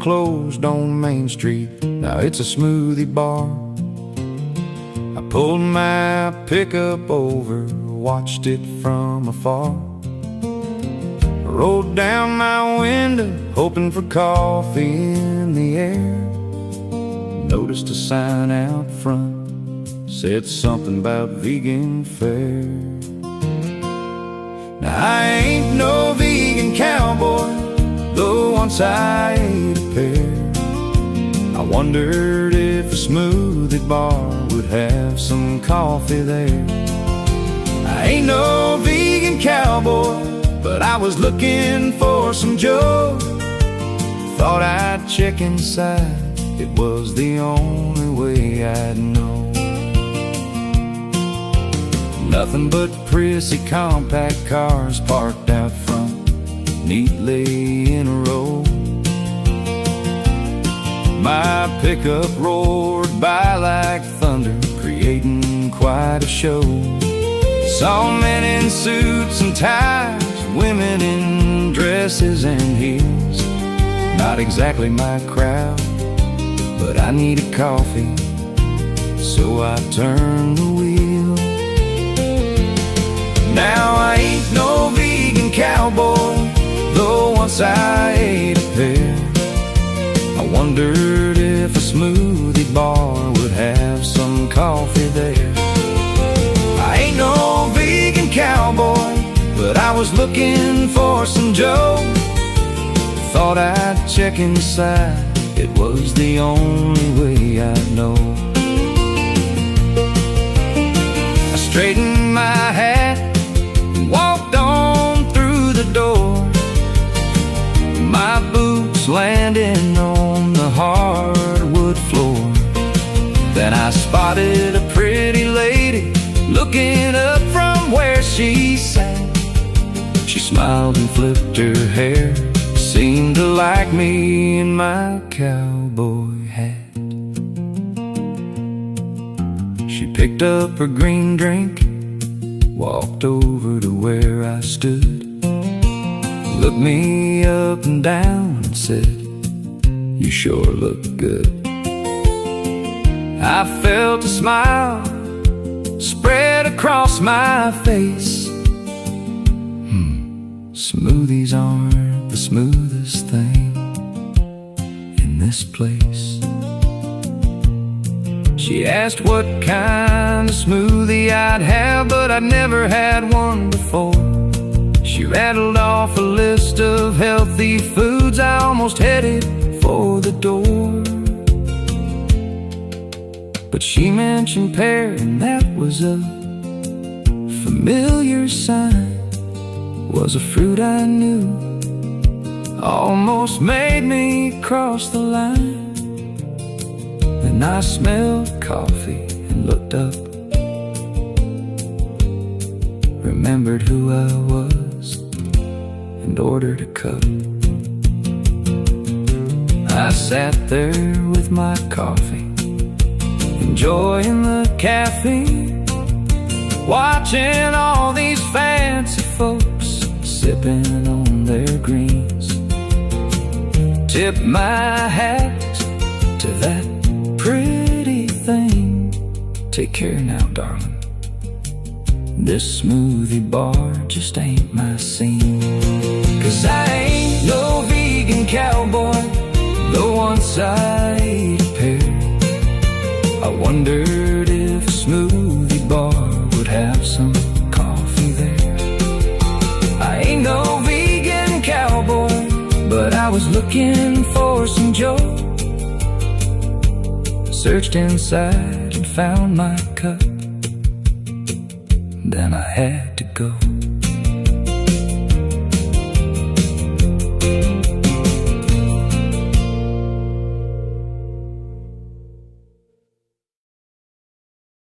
closed on Main Street. Now it's a smoothie bar. I pulled my pickup over, watched it from afar. I rolled down my window, hoping for coffee in the air. Noticed a sign out front, said something about vegan fare. Now I ain't no vegan cowboy, though once I ate a pear. I wondered if a smoothie bar would have some coffee there. I ain't no vegan cowboy, but I was looking for some joe. Thought I'd check inside, it was the only way I'd know. Nothing but prissy compact cars parked out front, neatly in a row. My pickup roared by like thunder, creating quite a show. Saw men in suits and ties, women in dresses and heels. Not exactly my crowd, but I needed coffee, so I turned the wheel. Now I ain't no vegan cowboy, though once I ate a pear. I wondered if a smoothie bar would have some coffee there. I ain't no vegan cowboy, but I was looking for some joe. Thought I'd check inside, it was the only way I'd know. I straightened my hat and walked on through the door. My boots landing on the hardwood floor. Then I spotted a pretty lady looking up from where she sat. She smiled and flipped her hair, seemed to like me in my cowboy hat. She picked up her green drink, walked over to where I stood, looked me up and down and said, "You sure look good." I felt a smile spread across my face. Smoothies aren't the smoothest thing in this place. She asked what kind of smoothie I'd have, but I'd never had one before. She rattled off a list of healthy foods, I almost headed for the door. But she mentioned pear, and that was a familiar sign. Was a fruit I knew, almost made me cross the line. Then I smelled coffee and looked up, remembered who I was, and ordered a cup. I sat there with my coffee, enjoying the caffeine, watching all these fancy folks sipping on their greens. Tip my hat to that pretty thing. Take care now, darling, this smoothie bar just ain't my scene. 'Cause I ain't no vegan cowboy, though once I ate a pear. I wondered if a smoothie bar would have some coffee there. I ain't no vegan cowboy, but I was looking for some joe. Searched inside and found my cup, then I had to go.